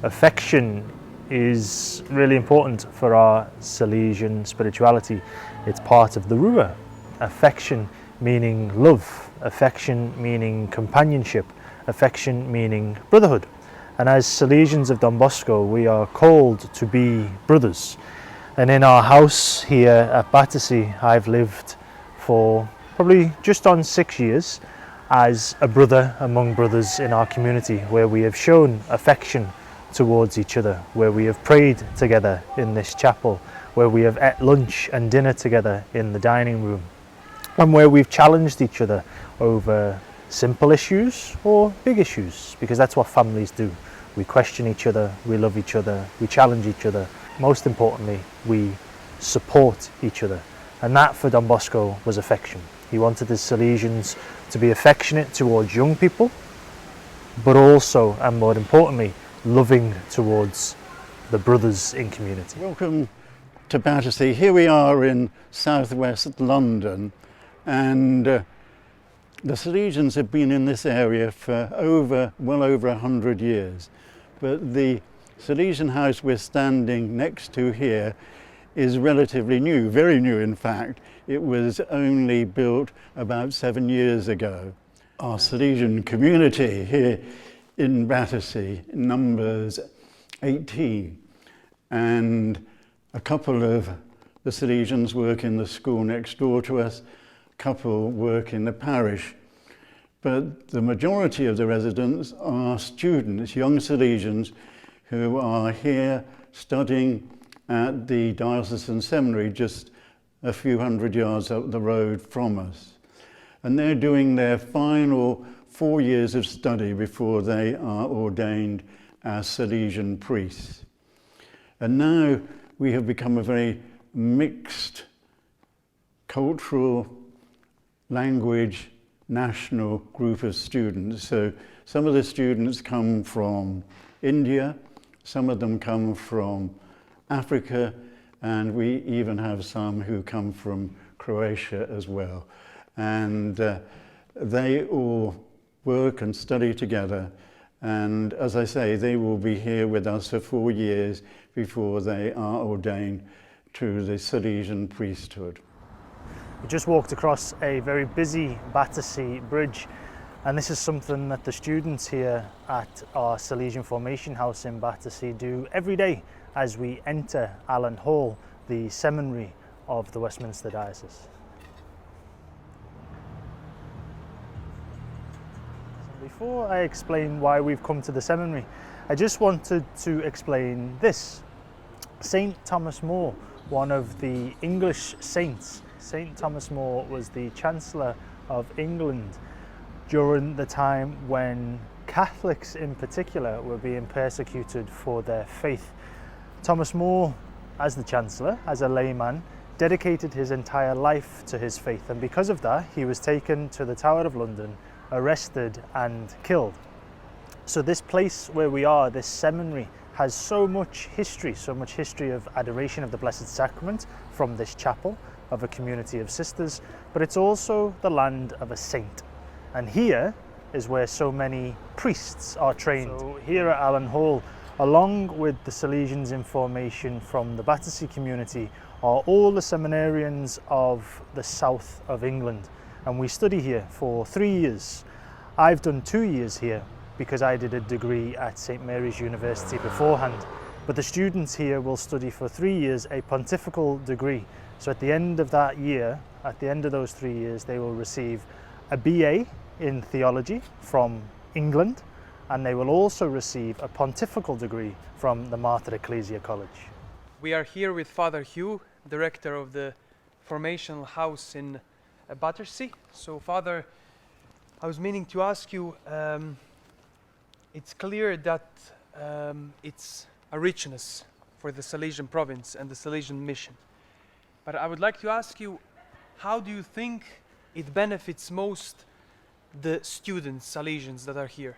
Affection is really important for our Salesian spirituality. It's part of the RUAH. Affection meaning love, affection meaning companionship, affection meaning brotherhood. And as Salesians of Don Bosco, we are called to be brothers. And in our house here at Battersea, I've lived for probably just on 6 years as a brother among brothers in our community, where we have shown affection towards each other, where we have prayed together in this chapel, where we have ate lunch and dinner together in the dining room, and where we've challenged each other over simple issues or big issues, because that's what families do. We question each other, we love each other, we challenge each other. Most importantly, we support each other. And that for Don Bosco was affection. He wanted his Salesians to be affectionate towards young people, but also, and more importantly, loving towards the brothers in community. Welcome to Battersea. Here we are in southwest London, and the Salesians have been in this area for well over 100 years. But the Salesian House we're standing next to here is relatively new, very new in fact. It was only built about 7 years ago. Our Salesian community here in Battersea numbers 18, and a couple of the Salesians work in the school next door to us, a couple work in the parish. But the majority of the residents are students, young Salesians, who are here studying at the Diocesan Seminary just a few hundred yards up the road from us. And they're doing their final 4 years of study before they are ordained as Salesian priests. And now we have become a very mixed cultural, language, national group of students. So some of the students come from India, some of them come from Africa, and we even have some who come from Croatia as well. And they all work and study together, and as I say, they will be here with us for 4 years before they are ordained to the Salesian priesthood. We just walked across a very busy Battersea bridge, and this is something that the students here at our Salesian Formation House in Battersea do every day as we enter Allen Hall, the seminary of the Westminster Diocese. Before I explain why we've come to the seminary, I just wanted to explain this. St. Thomas More, one of the English saints. St. Thomas More was the Chancellor of England during the time when Catholics in particular were being persecuted for their faith. Thomas More, as the Chancellor, as a layman, dedicated his entire life to his faith, and because of that he was taken to the Tower of London, arrested and killed. So this place where we are, this seminary, has so much history of adoration of the Blessed Sacrament from this chapel of a community of sisters, but it's also the land of a saint. And here is where so many priests are trained. So here at Allen Hall, along with the Salesians in formation from the Battersea community, are all the seminarians of the south of England. And we study here for 3 years. I've done 2 years here because I did a degree at St. Mary's University beforehand. But the students here will study for 3 years a pontifical degree. So at the end of that year, at the end of those 3 years, they will receive a BA in theology from England, and they will also receive a pontifical degree from the Mater Ecclesiae College. We are here with Father Hugh, director of the Formational House in Battersea. So Father, I was meaning to ask you, it's clear that it's a richness for the Salesian province and the Salesian mission. But I would like to ask you, how do you think it benefits most the students, Salesians that are here?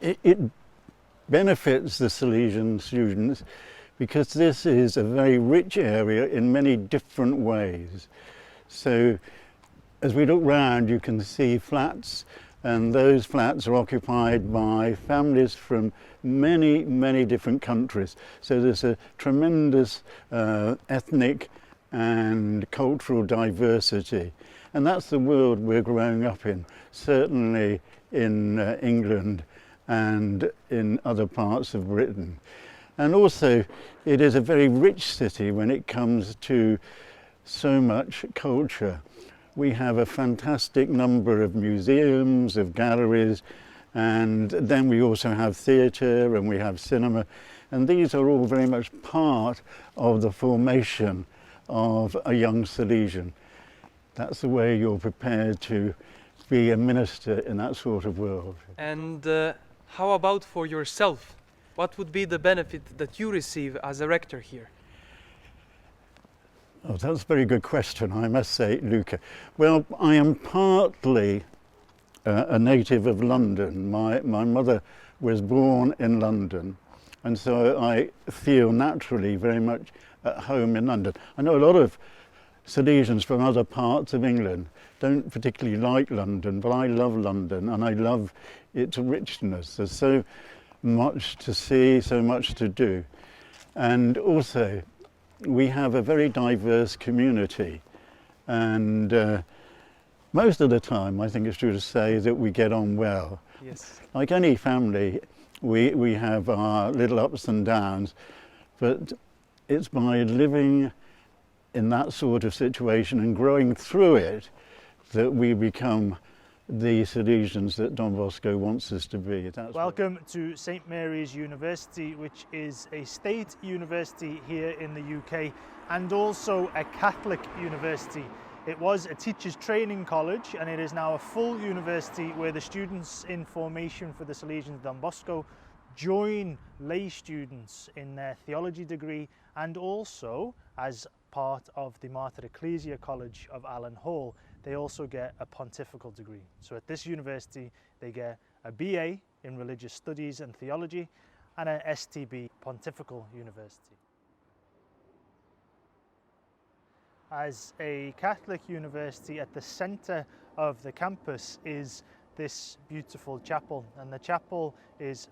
It benefits the Salesian students because this is a very rich area in many different ways. So as we look round, you can see flats and those flats are occupied by families from many, many different countries. So there's a tremendous ethnic and cultural diversity, and that's the world we're growing up in, certainly in England and in other parts of Britain. And also it is a very rich city when it comes to so much culture. We have a fantastic number of museums, of galleries, and then we also have theatre and we have cinema, and these are all very much part of the formation of a young Salesian. That's the way you're prepared to be a minister in that sort of world. And how about for yourself? What would be the benefit that you receive as a rector here? Oh, that's a very good question, I must say, Luca. Well, I am partly a native of London. My mother was born in London, and so I feel naturally very much at home in London. I know a lot of Salesians from other parts of England don't particularly like London, but I love London and I love its richness. There's so much to see, so much to do. And also, we have a very diverse community, and most of the time I think it's true to say that we get on well. Yes. Like any family, we have our little ups and downs, but it's by living in that sort of situation and growing through it that we become the Salesians that Don Bosco wants us to be. Welcome to St Mary's University, which is a state university here in the UK and also a Catholic university. It was a teachers training college and it is now a full university where the students in formation for the Salesians Don Bosco join lay students in their theology degree, and also as part of the Mater Ecclesia College of Alan Hall, they also get a pontifical degree. So at this university they get a BA in religious studies and theology and an STB, Pontifical University. As a Catholic university, at the centre of the campus is this beautiful chapel, and the chapel is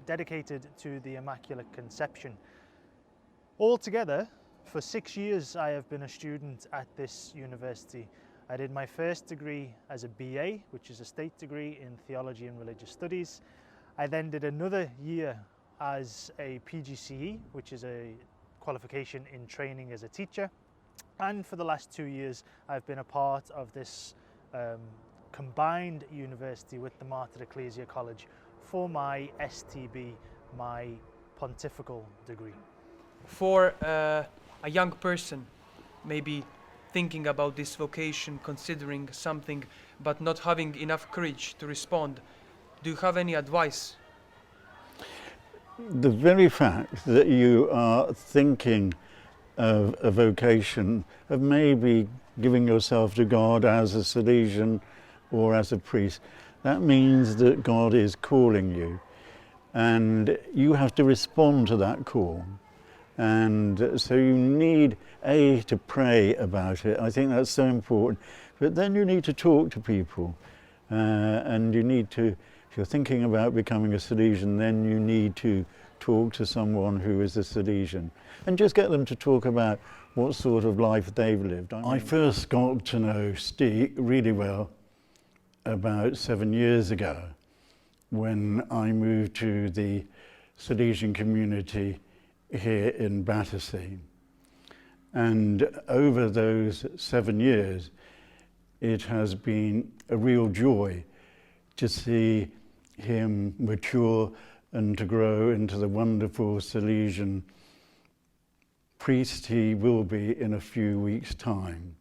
dedicated to the Immaculate Conception. Altogether, for 6 years I have been a student at this university. I did my first degree as a BA, which is a state degree in theology and religious studies. I then did another year as a PGCE, which is a qualification in training as a teacher. And for the last 2 years, I've been a part of this combined university with the Mater Ecclesia College for my STB, my pontifical degree. For a young person, maybe thinking about this vocation, considering something, but not having enough courage to respond, do you have any advice? The very fact that you are thinking of a vocation, of maybe giving yourself to God as a Salesian or as a priest, that means that God is calling you, and you have to respond to that call. And so you need, to pray about it. I think that's so important. But then you need to talk to people, and you need to, if you're thinking about becoming a Salesian, then you need to talk to someone who is a Salesian and just get them to talk about what sort of life they've lived. I first got to know STE really well about 7 years ago when I moved to the Salesian community here in Battersea. And over those 7 years, it has been a real joy to see him mature and to grow into the wonderful Salesian priest he will be in a few weeks' time.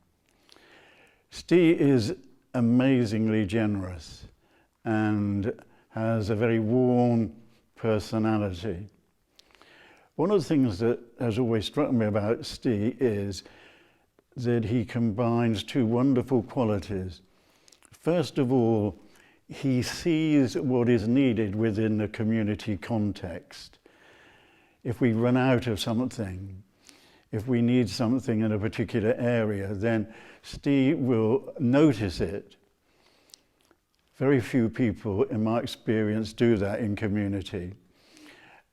STE is amazingly generous and has a very warm personality. One of the things that has always struck me about STE is that he combines two wonderful qualities. First of all, he sees what is needed within the community context. If we run out of something, if we need something in a particular area, then STE will notice it Very few people, in my experience, do that in community.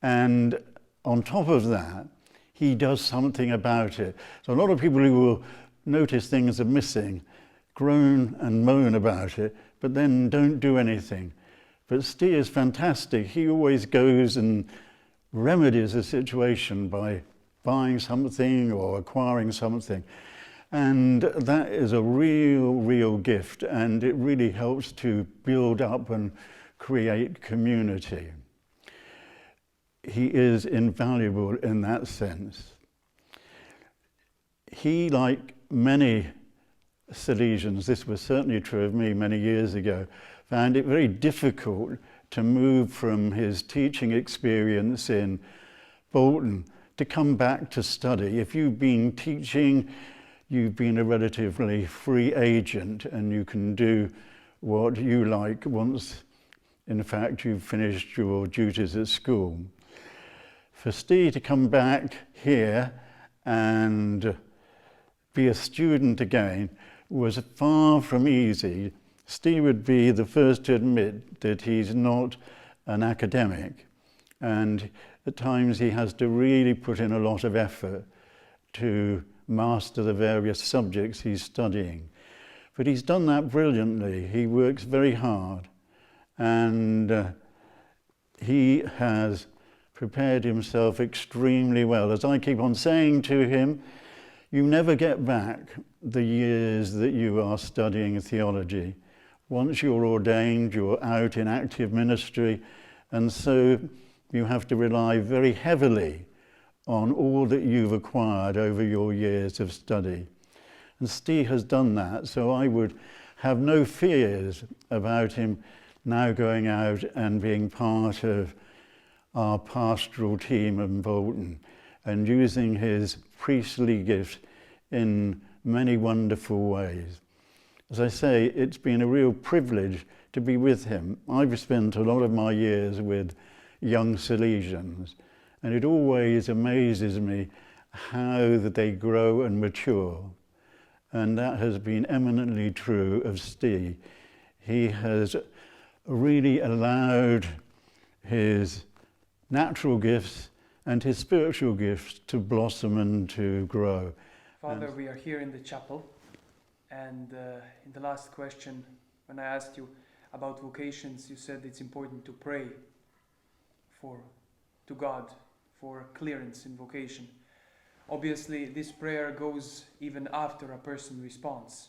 And on top of that, he does something about it. So a lot of people who will notice things are missing, groan and moan about it, but then don't do anything. But STE is fantastic. He always goes and remedies a situation by buying something or acquiring something. And that is a real gift, and it really helps to build up and create community. He is invaluable in that sense. He, like many Salesians, this was certainly true of me many years ago, found it very difficult to move from his teaching experience in Bolton to come back to study. If you've been teaching, you've been a relatively free agent and you can do what you like once, in fact, you've finished your duties at school. For STE to come back here and be a student again was far from easy. STE would be the first to admit that he's not an academic, and at times he has to really put in a lot of effort to master the various subjects he's studying. But he's done that brilliantly. He works very hard, and he has prepared himself extremely well. As I keep on saying to him, you never get back the years that you are studying theology. Once you're ordained, you're out in active ministry, and so you have to rely very heavily on all that you've acquired over your years of study. And STE has done that, so I would have no fears about him now going out and being part of our pastoral team in Bolton and using his priestly gift in many wonderful ways. As I say, it's been a real privilege to be with him. I've spent a lot of my years with young Salesians, and it always amazes me how that they grow and mature. And that has been eminently true of STE. He has really allowed his natural gifts and his spiritual gifts to blossom and to grow. Father, we are here in the chapel, and in the last question, when I asked you about vocations, you said it's important to pray to God for clearance in vocation. Obviously, this prayer goes even after a person responds.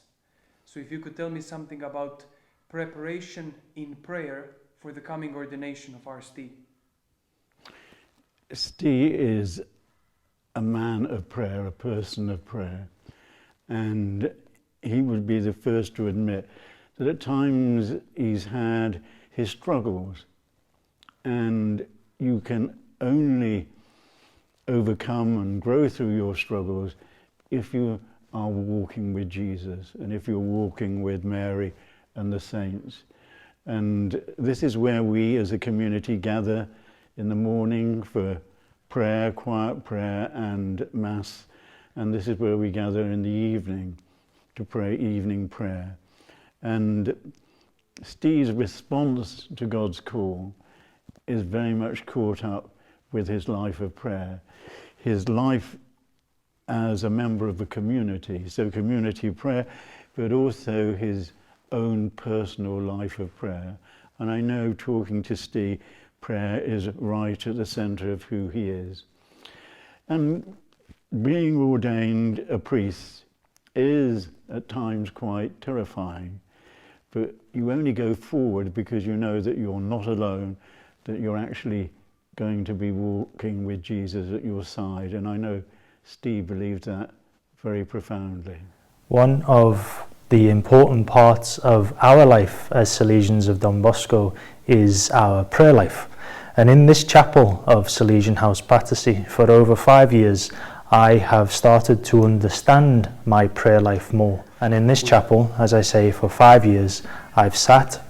So if you could tell me something about preparation in prayer for the coming ordination of our STE. STE is a man of prayer, a person of prayer, and he would be the first to admit that at times he's had his struggles, and you can only overcome and grow through your struggles if you are walking with Jesus and if you're walking with Mary and the saints. And this is where we as a community gather in the morning for prayer, quiet prayer and Mass, and this is where we gather in the evening to pray evening prayer. And STE's response to God's call is very much caught up with his life of prayer, his life as a member of the community, so community prayer, but also his own personal life of prayer. And I know, talking to STE, prayer is right at the centre of who he is. And being ordained a priest is at times quite terrifying, but you only go forward because you know that you're not alone, that you're actually going to be walking with Jesus at your side. And I know STE believes that very profoundly. One of the important parts of our life as Salesians of Don Bosco is our prayer life. And in this chapel of Salesian House, Battersea, for over 5 years, I have started to understand my prayer life more. And in this chapel, as I say, for 5 years, I've sat,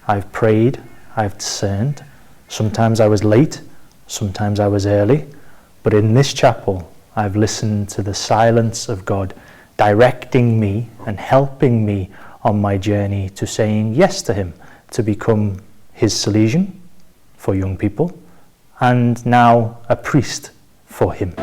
I've prayed, I've discerned. Sometimes I was late, sometimes I was early, but in this chapel, I've listened to the silence of God directing me and helping me on my journey to saying yes to him, to become his Salesian for young people, and now a priest for him.